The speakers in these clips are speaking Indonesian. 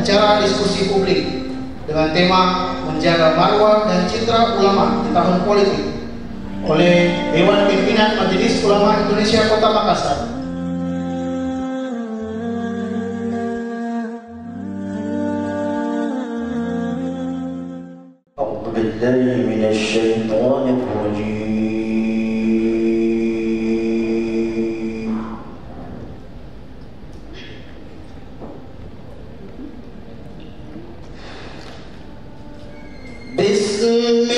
acara diskusi publik dengan tema menjaga marwah dan citra ulama di tahun politik oleh Dewan Pimpinan Majelis Ulama Indonesia Kota Makassar. أعوذ بالله من الشيطان الرجيم. بسم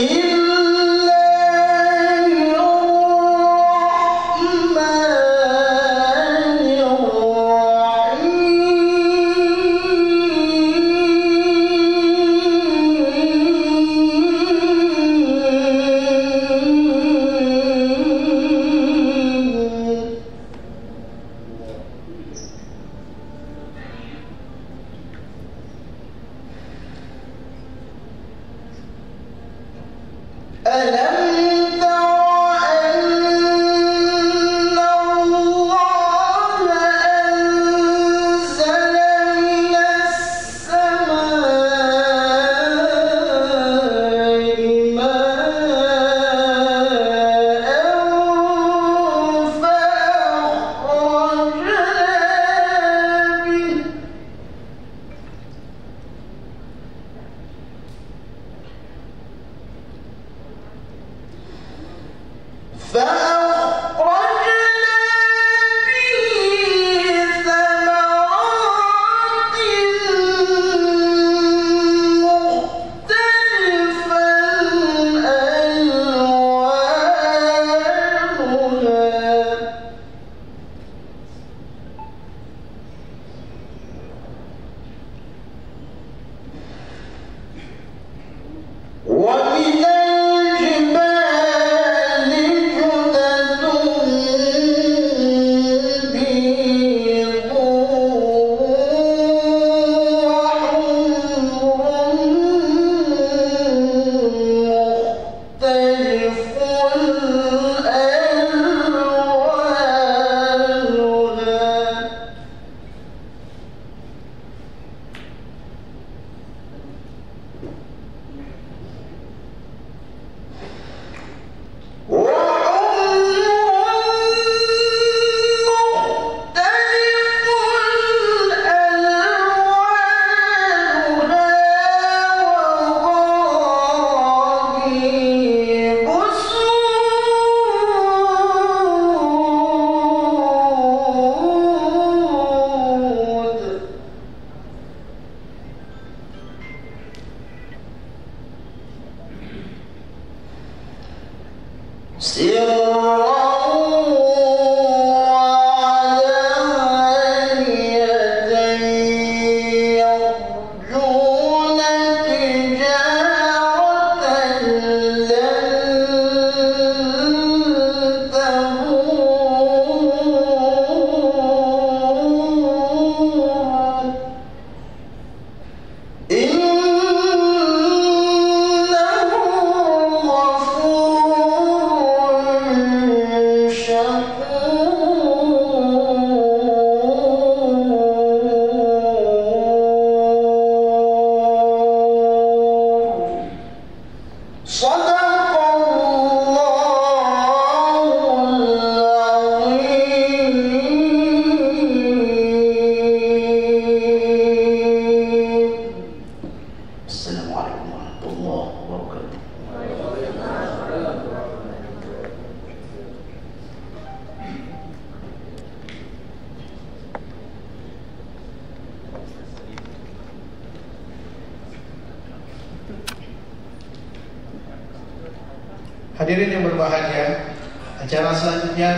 Hadirin yang berbahagia, acara selanjutnya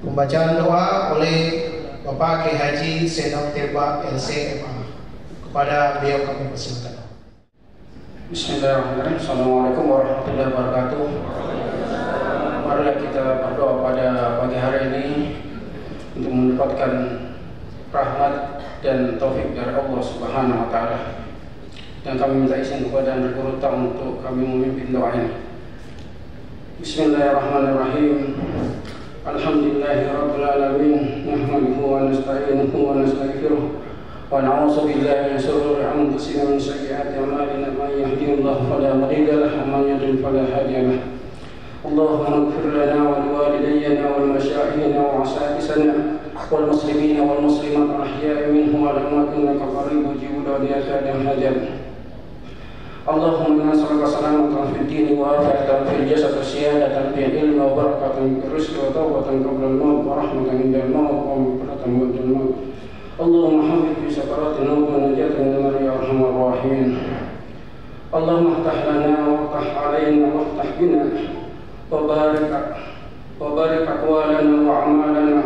pembacaan doa oleh Bapak Kiai Haji Senok Teba LCMA. Kepada beliau kami persilakan. Bismillahirrahmanirrahim. Assalamualaikum warahmatullahi wabarakatuh. Marilah kita berdoa pada pagi hari ini untuk mendapatkan rahmat dan taufik dari Allah Subhanahu wa taala. Dan kami minta izin kepada Anda Guru Tam untuk kami memimpin doa ini. Bismillahirrahmanirrahim. Alhamdulillahi Rabbil Alamin. Nahmaduhu wa nasta'inuhu wa nastaghfiruh wa na'udzu billahi min shururi anfusina wa min sayyiati a'malina. Man yahdihillahu fala mudilla lahu wa man yudlil fala hadiya lahu. Allahumma ighfir lana wa liwalidayyina wal masyayikhina wa asatizana wal muslimina wal muslimat al-ahya'i minhum wal amwat innaka qaribun mujibud da'wati hajat. Allahumma inna nas'aluka salamatan fid din wa afatan fil jasad wa siyadatan fil ilmi wa barakatan fil rizqi wa tawbatan qabla al-maut wa rahmatan inda al-maut wa maghfiratan ba'da al-maut. Allahumma habbib fi sakaratil maut wa najatan min an-nar ya arhamar rahimin. Allahumma iftah lana wa iftah alaina wa iftah bina wa barik aqwalana wa a'malana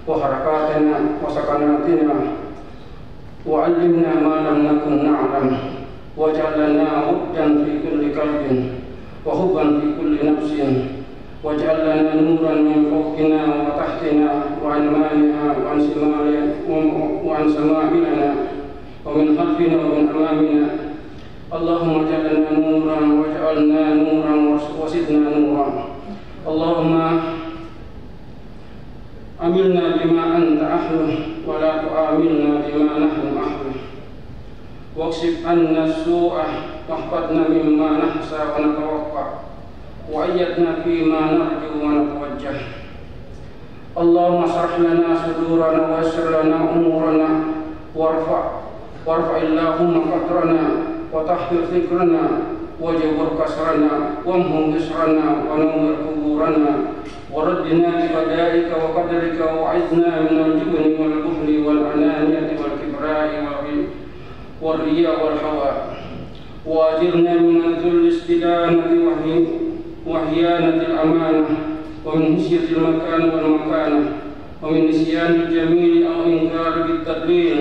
wa harakatana wa sakanatina wa 'allimna ma lam nakun na'lam. Waj'alna hubban fi kulli qalbin wa hubban fi kulli nafsin waj'alna nuran min fawqina wa tahtina wa an manina wa an shimalina wa an sama'ilina wa min khalfina wa min amamina. Allahumma ja'alna nuran waj'alna nuran wa zidna nuran. Allahumma amilna bima anta ahluh wa la tu'amilna bima nahnu ahluh. واكشف عنا السوء واحفظنا مما نحسى ونتوقع وأيدنا فيما نرجو ونتوجه. اللهم اشرح لنا صدورنا ويسر لنا أمورنا وارفع اللهم قدرنا وطهر فكرنا وجبر كسرنا وامهم بسرنا ونور قبورنا وردنا بقضائك وقدرك وعزنا من الجبن والبخل والأنانية والكبراء والرياء والهوى واجرنا من ذل الاستدانة وحيانة الأمانة ومن هشية المكان والمكانة ومن نسيان الجميل أو إنكار بالتقليل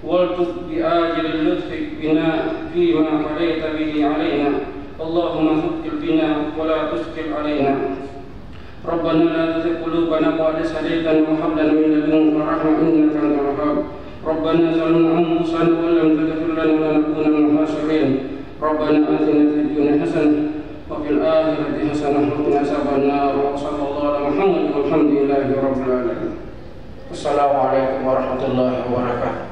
والطف بآجل اللطف بنا فيما قضيت به علينا. اللهم ثقل بنا ولا تثقل علينا. ربنا لا تزغ قلوبنا بعد إذ هديتنا وهب لنا من لدنك رحمة إنك أنت الوهاب. ربنا ظلمنا أنفسنا وإن لم تغفر لنا لنكونن من الخاسرين. ربنا آتنا في الدنيا حسنة وفي الآخرة حسنة وقنا عذاب النار. وصلى الله على محمد والحمد لله رب العالمين. Assalamualaikum warahmatullahi wabarakatuh.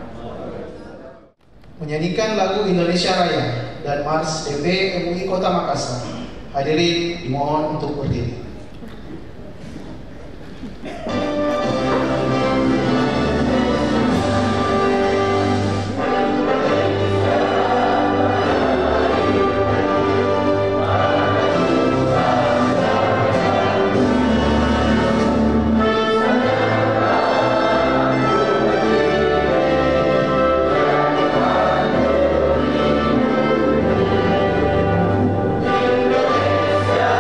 Menyanyikan lagu Indonesia Raya dan Mars DP MUI Kota Makassar. Hadirin dimohon untuk berdiri. Indonesia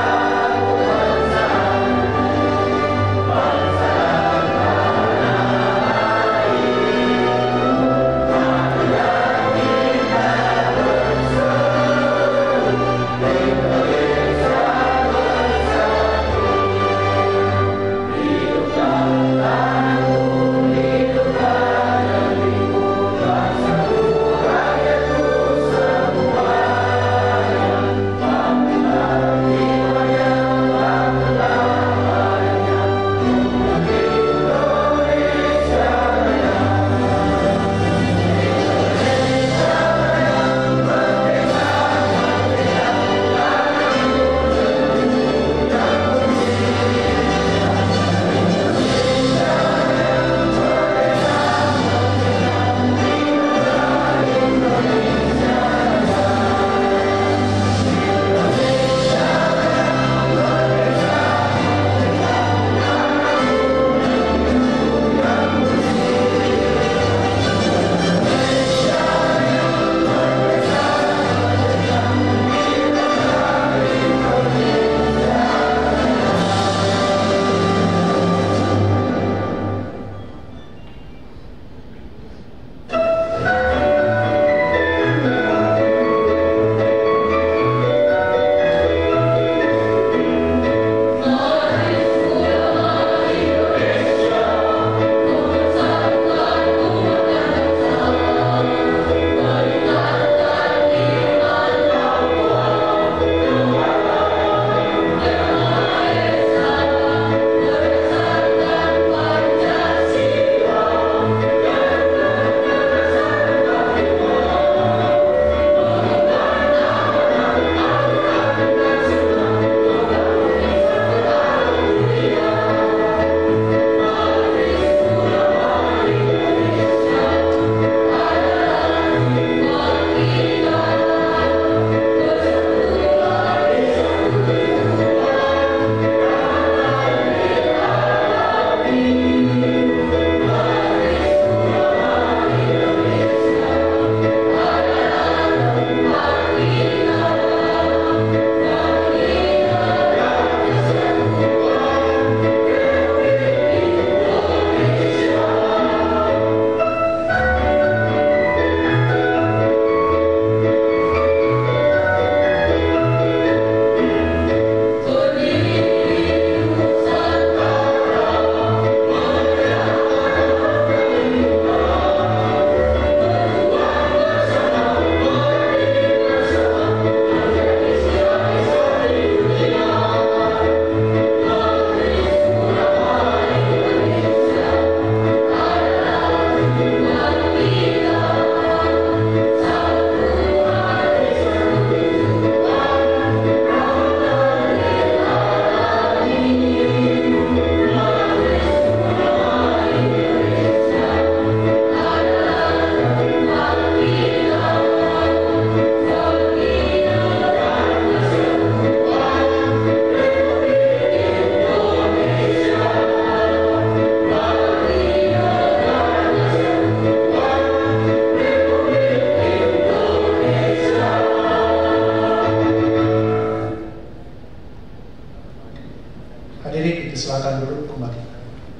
Hadirin dipersilakan duduk kembali.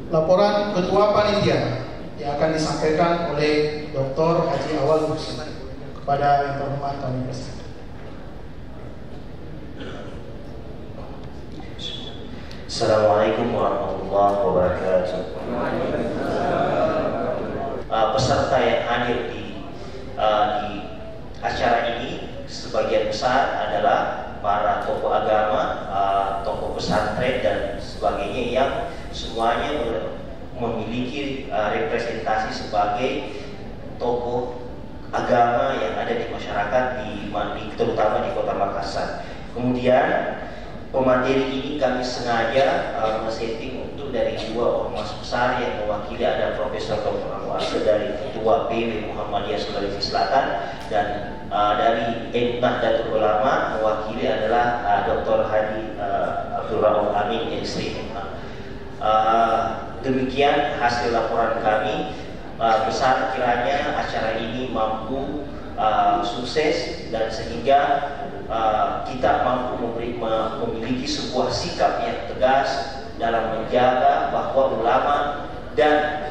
Laporan Ketua Panitia yang akan disampaikan oleh Dr. Haji Awal Musa. Kepada yang terhormat kami persilakan. Assalamualaikum warahmatullahi wabarakatuh. Peserta yang hadir di acara ini sebagian besar adalah para tokoh agama, tokoh pesantren dan sebagainya yang semuanya memiliki representasi sebagai tokoh agama yang ada di masyarakat terutama di Kota Makassar. Kemudian pemateri ini kami sengaja men-setting untuk dari dua ormas besar yang mewakili, ada Profesor Dr. Anwar dari Ketua PW Muhammadiyah Sulawesi Selatan, dan dari Nahdlatul Ulama mewakili adalah Dr. Haji Abdul Rauf Amin MSc. Demikian hasil laporan kami. Besar kiranya acara ini mampu sukses dan sehingga kita mampu memiliki sebuah sikap yang tegas dalam menjaga bahwa ulama dan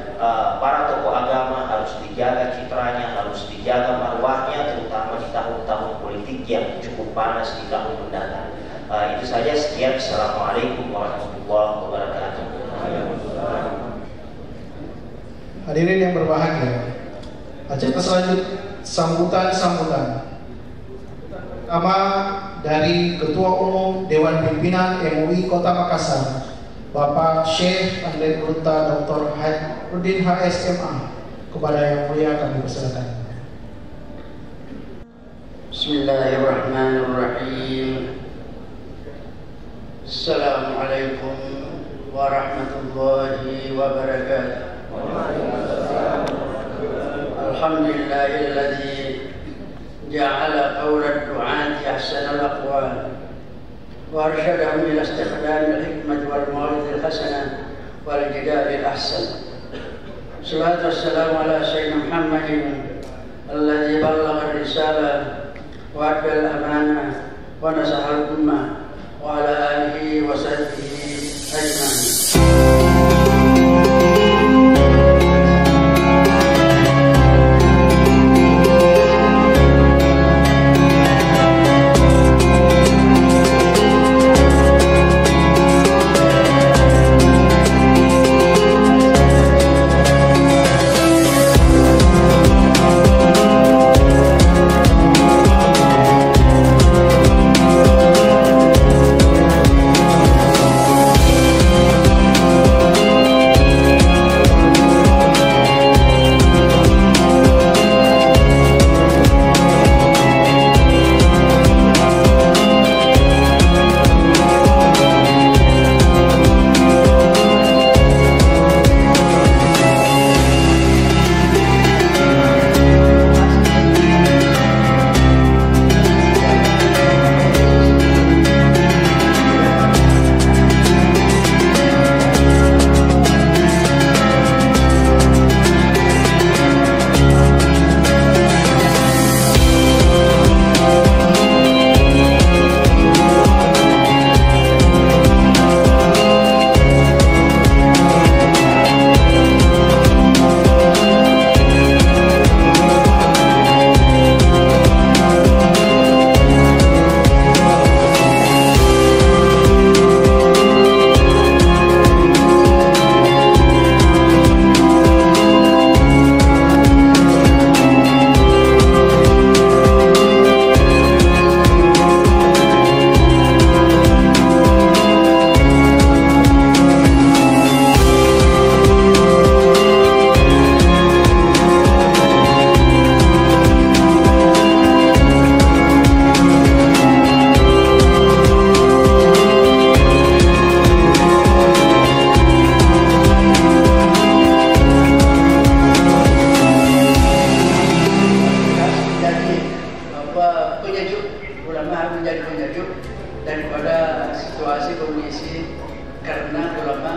para tokoh agama harus dijaga citranya, harus dijaga marwahnya, terutama di tahun-tahun politik yang cukup panas di tahun mendatang. Itu saja, sekian. Assalamualaikum warahmatullahi wabarakatuh. Hadirin yang berbahagia, acara selanjutnya sambutan pertama dari Ketua Umum Dewan Pimpinan MUI Kota Makassar, Bapak Syekh Ahli Unta Dr. Hairudin HSMA. Kepada yang mulia kami persilakan. Bismillahirrahmanirrahim. Assalamualaikum warahmatullahi wabarakatuh. Alhamdulillahilladzi ja'ala qawla ad-du'ati ahsana al-aqwal wa arsyadahum ila istikhdami al-hikmati wal maw'izati al-hasanah wal jidali al-ahsan. Salatu wassalamu ala sayyidina Muhammadin alladzi ballagha ar-risalah wa adda al-amanah wa nasaha al-ummah wa ala alihi wa sahbihi ajma'in.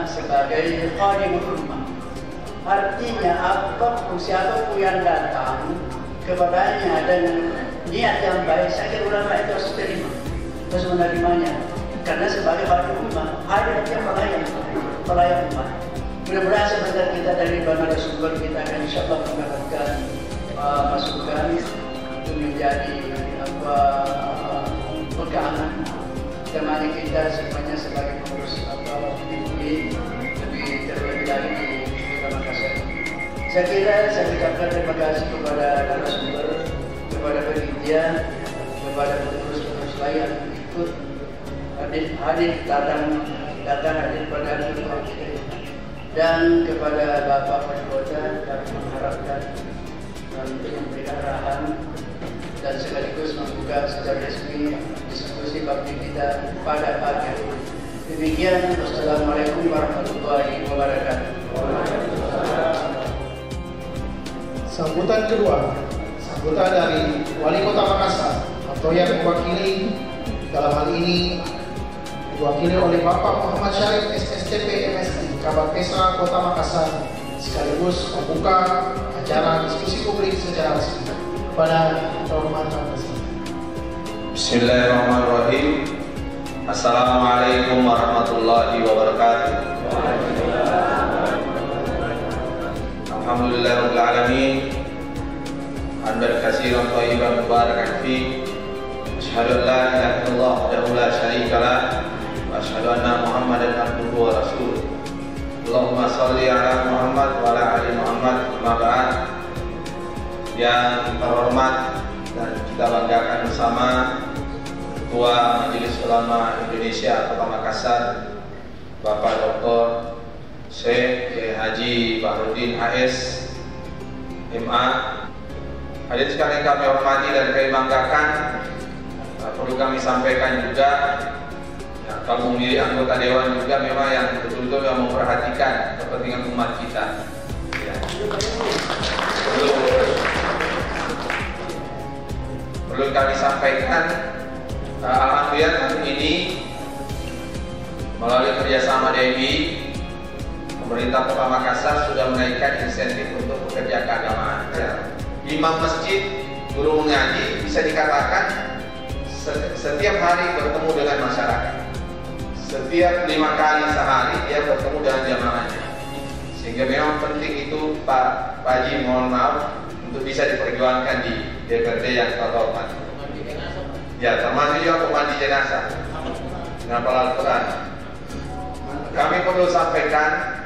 sebagai khadimul ummah. Artinya apapun siapapun yang datang kepadanya dengan niat yang baik, saya kira ulama itu harus terima, harus menerimanya. Karena sebagai khadimul ummah ada yang bahaya pelayan umat. Mudah-mudahan sebentar kita dari narasumber kita akan insya Allah mendapatkan masukan untuk menjadi pegangan temani kita semuanya sebagai pengurus PBB lebih terlebih lagi di Kota Makassar. Saya kira saya ucapkan terima kasih kepada narasumber, kepada panitia, kepada pengurus-pengurus lain ikut hadir datang hadir pada ketua kita, dan kepada Bapak Wali Kota kami mengharapkan untuk memberikan arahan dan sekaligus membuka secara resmi diskusi bakti kita pada pagi hari ini. Demikian, wassalamualaikum warahmatullahi wabarakatuh. Sambutan kedua, sambutan dari Wali Kota Makassar atau yang mewakili dalam hal ini diwakili oleh Bapak Muhammad Syarif SSTP MSI Kabak Pesra Kota Makassar, sekaligus membuka acara diskusi publik secara resmi. Pada kehormatan Presiden. Bismillahirrahmanirrahim. Assalamualaikum warahmatullahi wabarakatuh. Alhamdulillahirabbil alamin. Hamdan katsiran thayyiban mubarakan fi. Asyhadu an la ilaha illallah wahdahu la syarika lah wa asyhadu anna Muhammadan abduhu wa rasuluh. Allahumma shalli ala Muhammad wa ala ali Muhammad. Amma ba'd. Yang terhormat dan kita banggakan bersama Ketua Majelis Ulama Indonesia Kota Makassar, Bapak Dr. Syekh Haji Bahrudin HS MA. Hadirin sekalian kami hormati dan kami banggakan. Perlu kami sampaikan juga, ya, kalau memilih anggota dewan juga memang yang betul-betul yang memperhatikan kepentingan umat kita. Ya. Perlu kami sampaikan, alhamdulillah tahun ini melalui kerjasama DMI, pemerintah Kota Makassar sudah menaikkan insentif untuk pekerja keagamaan. Ya. Imam masjid, guru mengaji bisa dikatakan setiap hari bertemu dengan masyarakat. Setiap 5 kali sehari dia bertemu dengan jamaahnya. Sehingga memang penting itu Pak Haji, mohon maaf, untuk bisa diperjuangkan di DPRD yang terhormat. Ya, termasuk juga pemandi jenazah dengan Al-Quran. Kami perlu sampaikan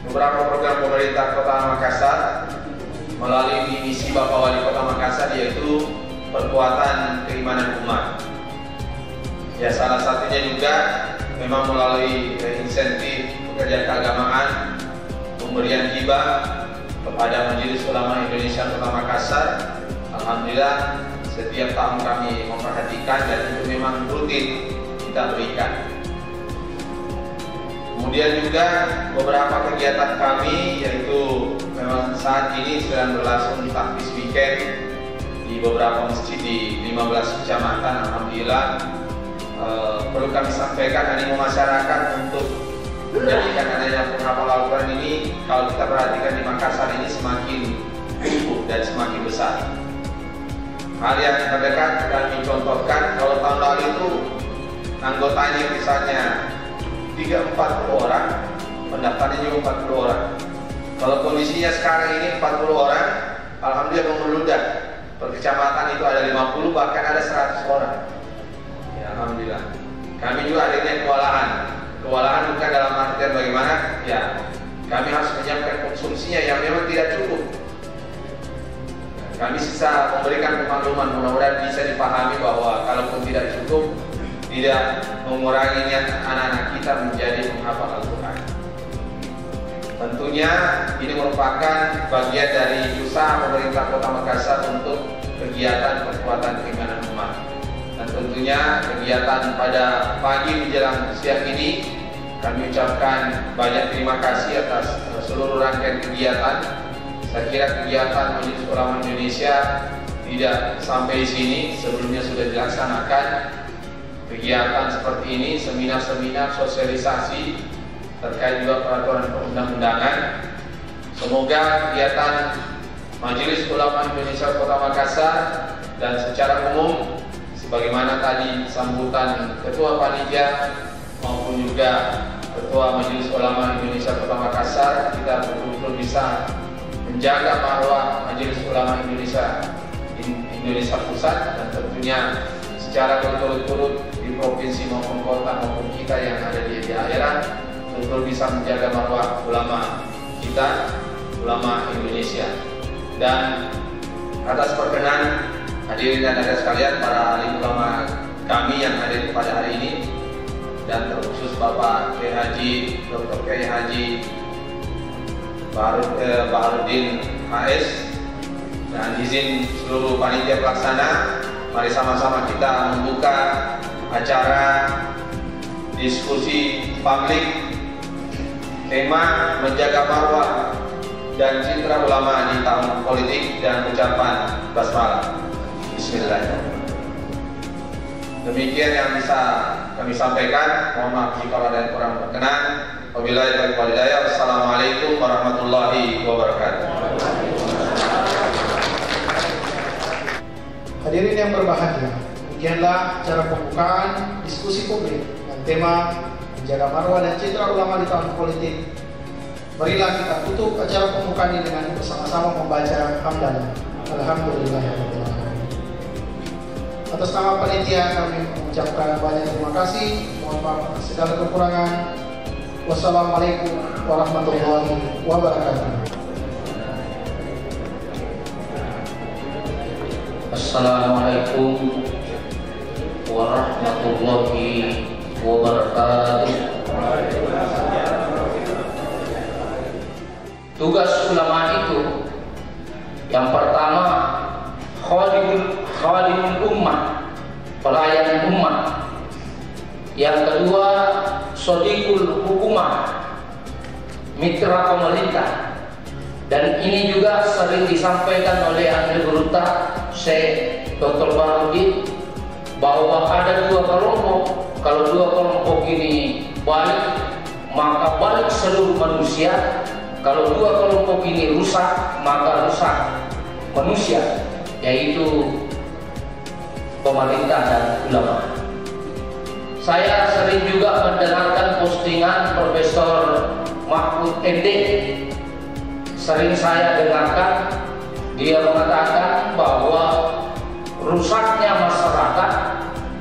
beberapa program pemerintah Kota Makassar melalui misi Bapak Wali Kota Makassar, yaitu perkuatan keimanan umat. Ya, salah satunya juga memang melalui insentif pekerja keagamaan, pemberian hibah kepada Majelis Ulama Indonesia Kota Makassar. Alhamdulillah setiap tahun kami memperhatikan dan itu memang rutin kita berikan. Kemudian juga beberapa kegiatan kami, yaitu memang saat ini sedang berlangsung takbis weekend di beberapa masjid di 15 kecamatan. Alhamdulillah perlu kami sampaikan animo masyarakat untuk menjadikan adanya penghafal Al-Quran ini, kalau kita perhatikan di Makassar ini semakin tumbuh dan semakin besar. Hal yang terdekat kami contohkan, kalau tahun lalu itu anggotanya misalnya 30-40 orang, pendaftarnya juga 40 orang. Kalau kondisinya sekarang ini 40 orang, alhamdulillah membludak. Per kecamatan itu ada 50, bahkan ada 100 orang. Ya, alhamdulillah. Kami juga akhirnya kewalahan. Kewalahan bukan dalam artian bagaimana, ya kami harus menyiapkan konsumsinya yang memang tidak cukup. Kami bisa memberikan pemakluman, mudah-mudahan bisa dipahami bahwa kalaupun tidak cukup, tidak mengurangi niat anak-anak kita menjadi penghafal Al-Quran. Tentunya ini merupakan bagian dari usaha pemerintah Kota Makassar untuk kegiatan perkuatan keimanan umat. Dan tentunya kegiatan pada pagi menjelang siang ini kami ucapkan banyak terima kasih atas seluruh rangkaian kegiatan. Saya kira kegiatan Majelis Ulama Indonesia tidak sampai sini, sebelumnya sudah dilaksanakan kegiatan seperti ini, seminar-seminar sosialisasi terkait juga peraturan perundang-undangan. Semoga kegiatan Majelis Ulama Indonesia Kota Makassar dan secara umum, sebagaimana tadi sambutan Ketua Panitia maupun juga Ketua Ketua Majelis Ulama Indonesia Kota Makassar, kita betul-betul bisa menjaga marwah Majelis Ulama Indonesia Pusat, dan tentunya secara berturut-turut di provinsi maupun kota maupun kita yang ada di daerah betul-betul bisa menjaga marwah ulama kita, ulama Indonesia. Dan atas perkenan hadirin dan hadirat sekalian, para alim ulama kami yang hadir pada hari ini, dan terkhusus Bapak Kiai Haji Dr. Kiai Haji Baharudin HS, dan izin seluruh panitia pelaksana, mari sama-sama kita membuka acara diskusi publik tema menjaga marwah dan citra ulama di tahun politik dan ucapan basmalah. Bismillahirrahmanirrahim. Demikian yang bisa kami sampaikan. Mohon maaf jika ada yang kurang berkenan. Wabillahi taufiq wal hidayah. Wassalamualaikum warahmatullahi wabarakatuh. Hadirin yang berbahagia, demikianlah cara pembukaan diskusi publik dengan tema menjaga marwah dan citra ulama di tahun politik. Marilah kita tutup acara pembukaan ini dengan bersama-sama membaca hamdalah. Alhamdulillahirabbil alamin. Atas nama panitia kami mengucapkan banyak terima kasih. Mohon maaf atas segala kekurangan. Wassalamualaikum warahmatullahi wabarakatuh. Assalamualaikum warahmatullahi wabarakatuh. Tugas ulama itu yang pertama khadimul ummah, pelayan ummah. Yang kedua shodiqul hukumah, mitra pemerintah. Dan ini juga sering disampaikan oleh ahli berita Syekh Dr. Baharudin bahwa ada dua kelompok. Kalau dua kelompok ini balik, maka balik seluruh manusia. Kalau dua kelompok ini rusak, maka rusak manusia, yaitu pemerintah dan ulama. Saya sering juga mendengarkan postingan Profesor Mahfud MD. Sering saya dengarkan dia mengatakan bahwa rusaknya masyarakat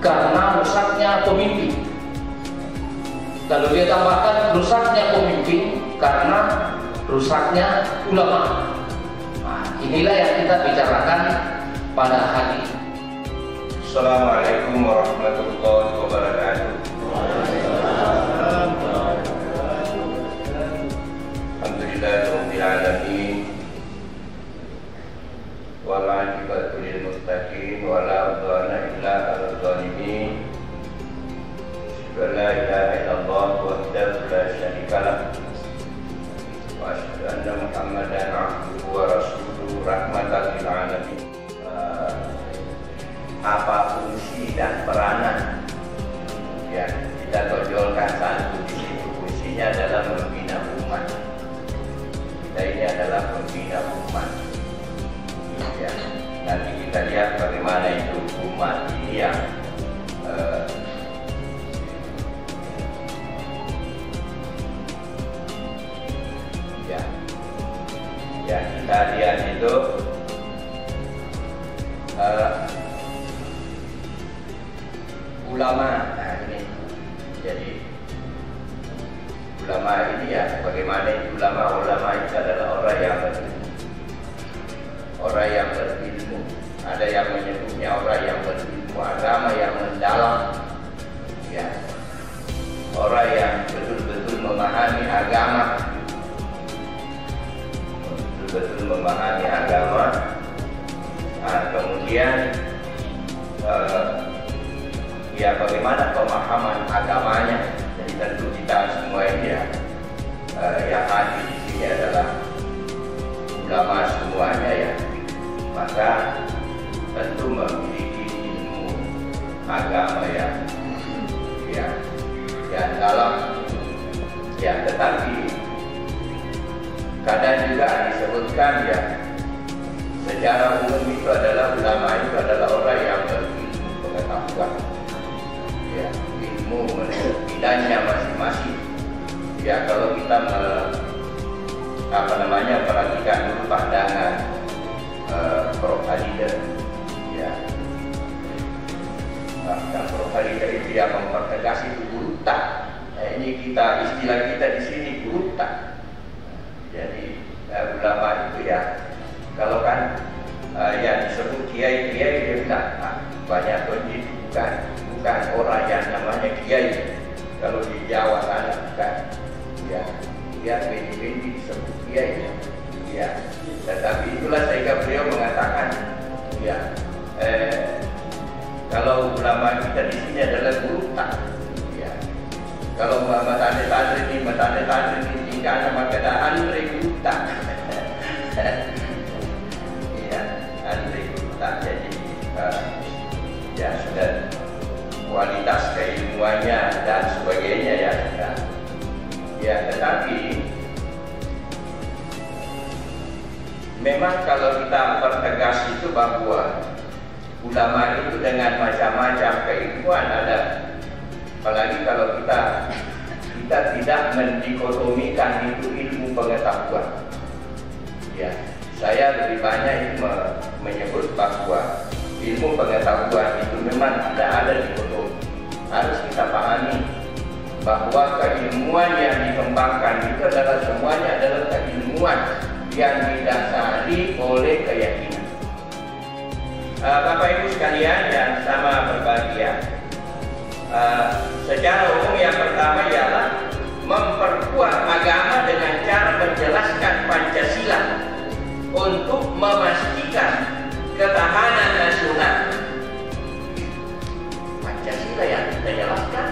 karena rusaknya pemimpin. Lalu dia tambahkan rusaknya pemimpin karena rusaknya ulama. Nah, inilah yang kita bicarakan pada hari ini. Assalamualaikum warahmatullahi wabarakatuh. Alhamdulillahirabbil alamin. Wal 'aqibatu lil muttaqin wa la 'udwana illa 'alal zalimin. La ilaha illallah wahdahu la syarika lah. Wa asyhadu anna Muhammadan 'abduhu wa rasuluhu rahmatan lil alamin. Apa fungsi dan peranan yang kita tonjolkan satu di situ? Fungsinya adalah membina umat. Kita ini adalah pembina umat. Ya, nanti kita lihat bagaimana itu umat ini yang ya kita lihat itu ulama. Nah ini jadi ulama ini ya bagaimana itu ulama itu adalah orang yang berilmu. Orang yang berilmu, ada yang menyebutnya orang yang berilmu agama yang mendalam, ya, orang yang betul-betul memahami agama, betul-betul memahami agama. Nah, kemudian ya bagaimana pemahaman agamanya. Jadi tentu kita semua ini ya yang hadir di sini adalah ulama semuanya ya. Maka tentu memiliki ilmu agama ya dalam ya, tetapi kadang juga disebutkan ya secara umum itu adalah ulama itu adalah orang yang berilmu pengetahuan ya, ilmu menurut bidangnya masing-masing ya kalau kita perhatikan dulu pandangan Prof. Halider, ya, bahkan Prof. Halider itu yang mempertegas itu burutak. Ini istilah kita di sini burutak. Jadi ulama itu ya, kalau kan yang disebut kiai dia bilang banyak pendidik bukan orang yang namanya kiai. Kalau di Jawa sana bukan, ya, dia bendi disebut kiai, ya. Tetapi itulah sehingga beliau mengatakan, ya, kalau ulama kita di sini adalah burutak, ya. Kalau matane-tane ini tinggal sama kata Andre burutak, ya, Andre burutak. Jadi ya sudah kualitas keilmuannya dan sebagainya ya sudah. Ya, tetapi memang kalau kita pertegas itu bahwa ulama itu dengan macam-macam keilmuan ada, apalagi kalau kita tidak mendikotomikan itu ilmu pengetahuan. Ya, saya lebih banyak itu menyebut bahwa ilmu pengetahuan itu memang tidak ada dikotomi. Harus kita pahami bahwa keilmuan yang dikembangkan itu adalah semuanya adalah keilmuan yang didasari oleh keyakinan. Bapak Ibu sekalian yang sama berbahagia, secara umum yang pertama ialah memperkuat agama dengan cara menjelaskan Pancasila untuk memastikan ketahanan nasional. Pancasila yang kita jelaskan,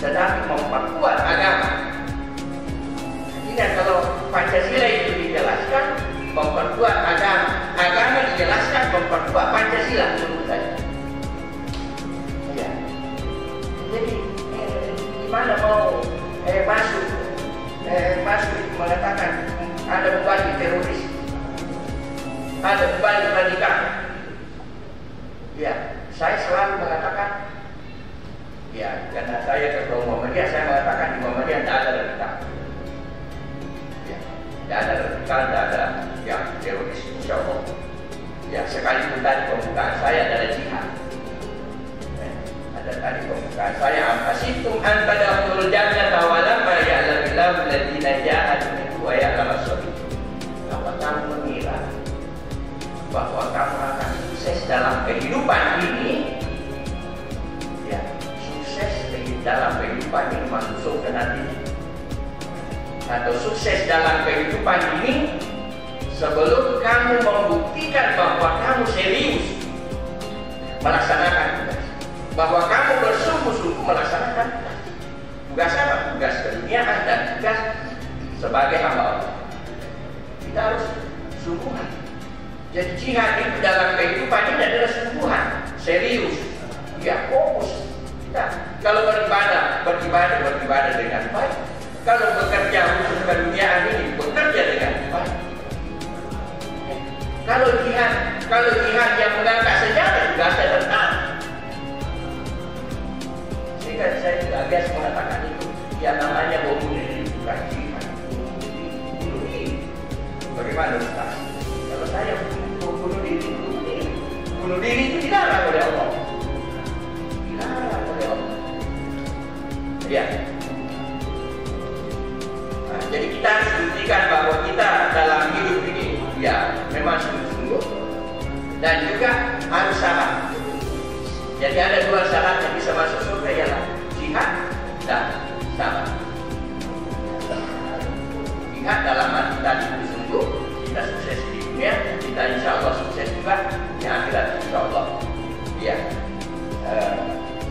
tetapi memperkuat agama. Jadi kalau Pancasila itu dijelaskan, memperkuat agama. Agama dijelaskan, memperkuat Pancasila menurut saya. Ya. Jadi gimana mau masuk mengatakan ada mubalik teroris, ada mubalik radikal. Ya, saya selalu mengatakan, ya, karena saya ketua Muhammadiyah, saya mengatakan di Muhammadiyah tidak ada radikal. Ya, tidak ada radikal, tidak ada yang teroris, insya Allah. Ya, sekalipun tadi pembukaan saya adalah jihad. Ada tadi pembukaan saya, amfasitum antadahul jannata walamma ya'lamillahu alladziina jahadu minkum wa ya'lamas sabirin. Apa kamu mengira bahwa kamu akan sukses dalam kehidupan ini? Ya, sukses dalam kehidupan ini masuk ke nanti, atau sukses dalam kehidupan ini sebelum kamu membuktikan bahwa kamu serius melaksanakan tugas, bahwa kamu bersungguh-sungguh melaksanakan tugas apa? Tugas keduniaan dan tugas sebagai hamba Allah. Kita harus sungguhan. Jadi jihad itu dalam kehidupan ini adalah sungguhan, serius, ya, fokus. Kita kalau beribadah dengan baik. Kalau bekerja khusus keduniaan ini, bekerja dengan baik. Kalau jihad yang mengangkat senjata juga ada tentara. Sehingga saya juga biasa mengatakan itu, yang namanya bom bunuh bukan jihad. Bagaimana Ustaz? Kalau saya bunuh diri itu dilarang oleh Allah. Dilarang oleh Allah. Ya. Nah, jadi kita harus buktikan bahwa kita dalam hidup ini, ya, memang sungguh-sungguh dan juga harus sabar. Jadi ada dua syarat yang bisa masuk surga, ialah jihad dan sabar. Jihad dalam arti tadi sungguh, kita sukses di dunia, kita insya Allah sukses juga di akhirat insya Allah. Ya.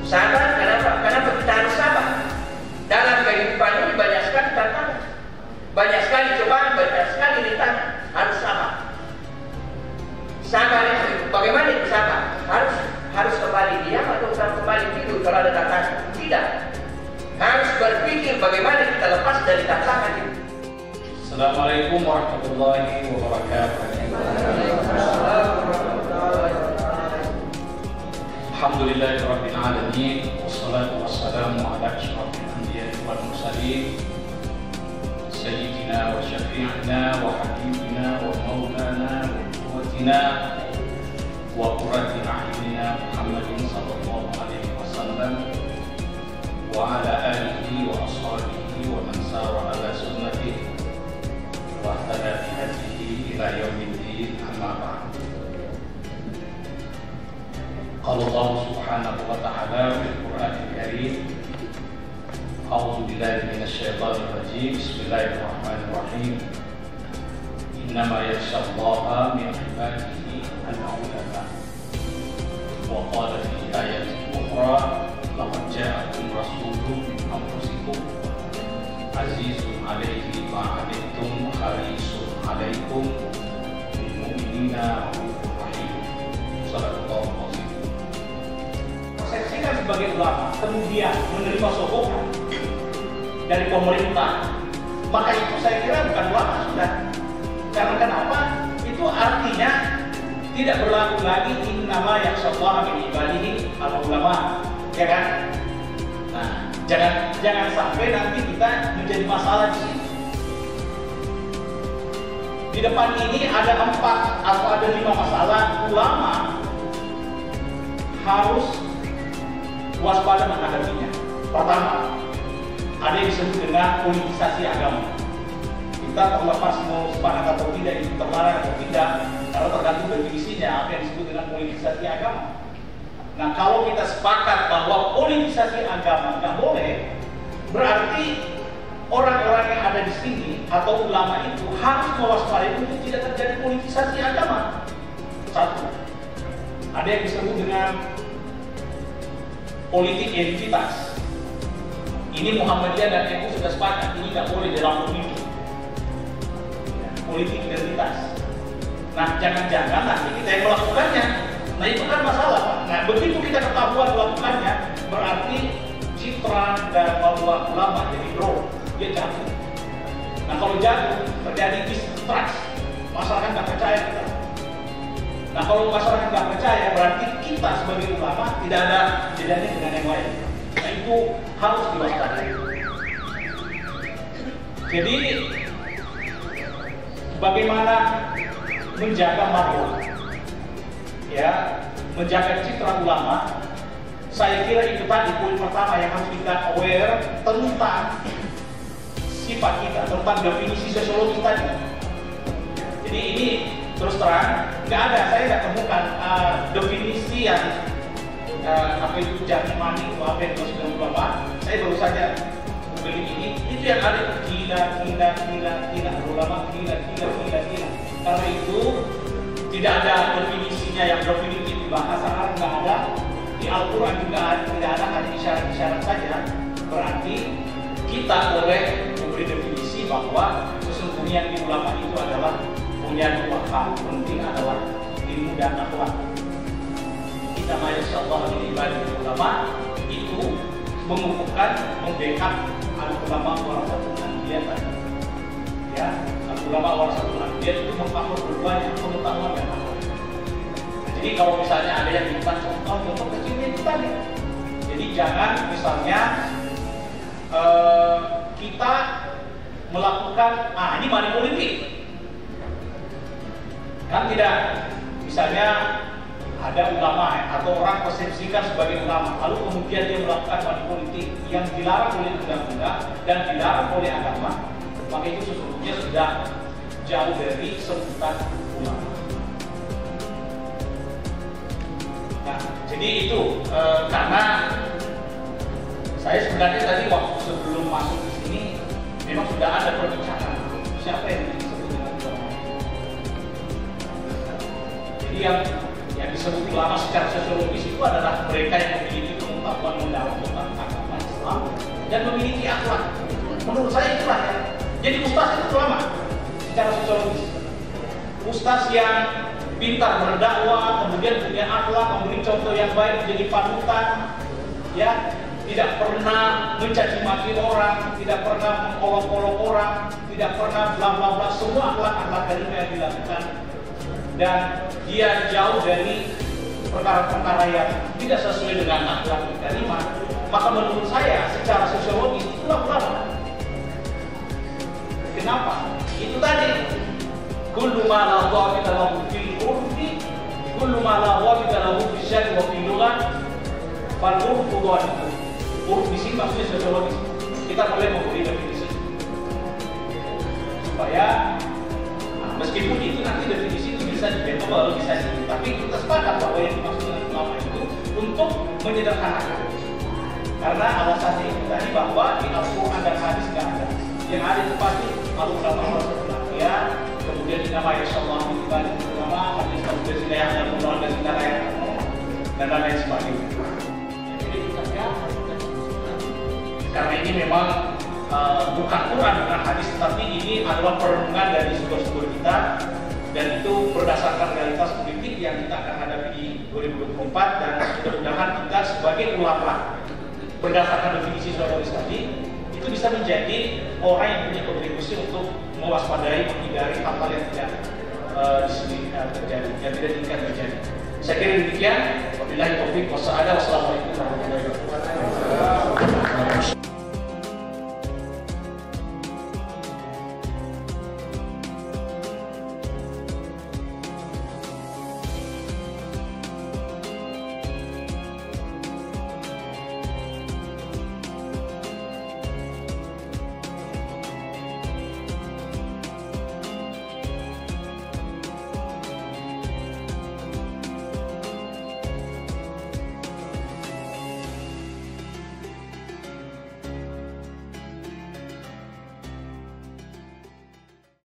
Sabar, kenapa kita harus sabar? Dalam kehidupan ini banyak sekali tantangan, banyak sekali cobaan, banyak sekali rintangan. Harus sabar. Sabar itu bagaimana itu sabar? Harus kembali diam atau kembali tidur kalau ada tantangan? Tidak. Harus berpikir bagaimana kita lepas dari tantangan itu. Assalamualaikum warahmatullahi wabarakatuh. Alhamdulillahirabbil alamin, wassalatu wassalamu ala asyrofil anbiya'i wal mursalin إلهنا وحبيبنا ومولانا وقوتنا وقرة أعيننا محمد صلى الله عليه وسلم وعلى آله وأصحابه ومن سار على سنته واهتدى بهديه إلى يوم الدين. أما بعد. قال الله سبحانه وتعالى في القرآن الكريم: أعوذ بالله من الشيطان الرجيم. بسم الله الرحمن الرحيم. إنما يخشى الله من عباده العلماء. وقال في آية أخرى: لقد جاءكم رسول من أنفسكم عزيز عليه ما عنتم حريص عليكم بالمؤمنين رؤوف رحيم. Sadaqallahu alazim. Persepsikan sebagai ulama kemudian menerima sokongan dari pemerintah, maka itu saya kira bukan ulama sudah. Karena kenapa? Itu artinya tidak berlaku lagi innama yakhshallaha min ibadihi al-ulama, ya kan? Nah, jangan sampai nanti kita menjadi masalah di sini. Di depan ini ada 4 atau ada 5 masalah ulama harus waspada menghadapinya. Pertama, ada yang disebut dengan politisasi agama. Kita terlepas mau sepakat atau tidak, itu terlarang atau tidak, karena tergantung definisinya apa yang disebut dengan politisasi agama. Nah, kalau kita sepakat bahwa politisasi agama nggak boleh, berarti orang-orang yang ada di sini atau ulama itu harus mewaspadai untuk tidak terjadi politisasi agama. Satu, ada yang disebut dengan politik identitas. Ini Muhammadiyah dan NU sudah sepakat, ini nggak boleh dalam pemilu. Politik identitas. Nah, jangan-jangan nanti kita yang melakukannya. Nah, itu kan masalah, Pak. Nah, begitu kita ketahuan melakukannya, berarti citra dan ulama jadi drop, dia jatuh. Nah, kalau jatuh, terjadi distrust, masyarakat nggak percaya kita. Nah, kalau masyarakat nggak percaya, berarti kita sebagai ulama tidak ada bedanya dengan yang lain. Nah, itu harus diwaspadai. Jadi, bagaimana menjaga marwah, ya, menjaga citra ulama? Saya kira itu tadi poin pertama yang harus kita aware tentang sifat kita, tentang definisi sosiologi tadi. Jadi ini terus terang nggak ada, saya nggak temukan definisi yang apa itu jati mani atau apa yang dimaksud dengan ulama. Saya baru saja membeli ini, itu yang ada gila ulama gila. Karena itu tidak ada definisinya yang definitif di bahasa Arab, nggak ada, di Al-Quran juga tidak ada, hanya isyarat-isyarat saja. Berarti kita boleh memberi definisi bahwa sesungguhnya di ulama itu adalah punya 2 hal penting, adalah ilmu dan akhlak. Kita masyaallah ini ibadah ulama itu mengukuhkan, membackup al-ulama warasatul anbiya tadi. Ya, al-ulama warasatul anbiya itu memcover keduanya, pengetahuan dan akhlak. Nah, jadi kalau misalnya ada yang minta contoh kecilnya itu tadi. Jadi jangan misalnya kita melakukan ini money politik. Kan tidak, misalnya ada ulama atau orang persepsikan sebagai ulama, lalu kemudian dia melakukan money politik yang dilarang oleh undang-undang dan dilarang oleh agama, maka itu sesungguhnya sudah jauh dari sebutan ulama. Nah, jadi itu karena saya sebenarnya tadi waktu sebelum masuk di sini memang sudah ada perbincangan siapa yang disebut dengan ulama. Jadi yang disebut ulama secara sosiologis itu adalah mereka yang memiliki pengetahuan mendalam tentang agama Islam dan memiliki akhlak. Menurut saya itulah ya. Jadi ustaz itu ulama secara sosiologis. Ustaz yang pintar berdakwah, kemudian punya akhlak, memberi contoh yang baik, menjadi panutan, ya, tidak pernah mencaci maki orang, tidak pernah mengolok-olok orang, tidak pernah bla bla bla, semua akhlak karimah yang dilakukan, dan dia jauh dari perkara-perkara yang tidak sesuai dengan akhlak karimah. Maka menurut saya secara sosiologis itulah ulama. Kenapa? Itu tadi kullu ma la dhabita lahu fil urfi, kullu ma la dhabita lahu fil syar'i wa fil lughah, fal urfu dhabit. Urf di sini maksudnya sosiologis. Kita boleh memberi definisi supaya meskipun itu nanti definisi itu bisa debatable, bisa sih, tapi kita sepakat bahwa yang dimaksud dengan ulama itu untuk menyederhanakan. Karena alasannya itu tadi bahwa di Al-Quran dan hadis nggak ada. Yang ada itu pasti ulama ya, kemudian nama Yashullah kita ulama, hadis Al-Quran yang ada dan lain sebagainya. Jadi kita ya, karena ini memang bukan Quran, bukan hadis, tapi ini adalah perenungan dari sumber-sumber kita, dan itu berdasarkan realitas politik yang kita akan hadapi di 2024, dan mudah-mudahan kita sebagai ulama berdasarkan definisi sosiologis tadi itu bisa menjadi orang yang punya kontribusi untuk mewaspadai, menghindari hal-hal yang tidak di sini terjadi, yang tidak diinginkan terjadi. Saya kira demikian. Wabillahi taufiq wassalam. Wassalamualaikum warahmatullahi wabarakatuh.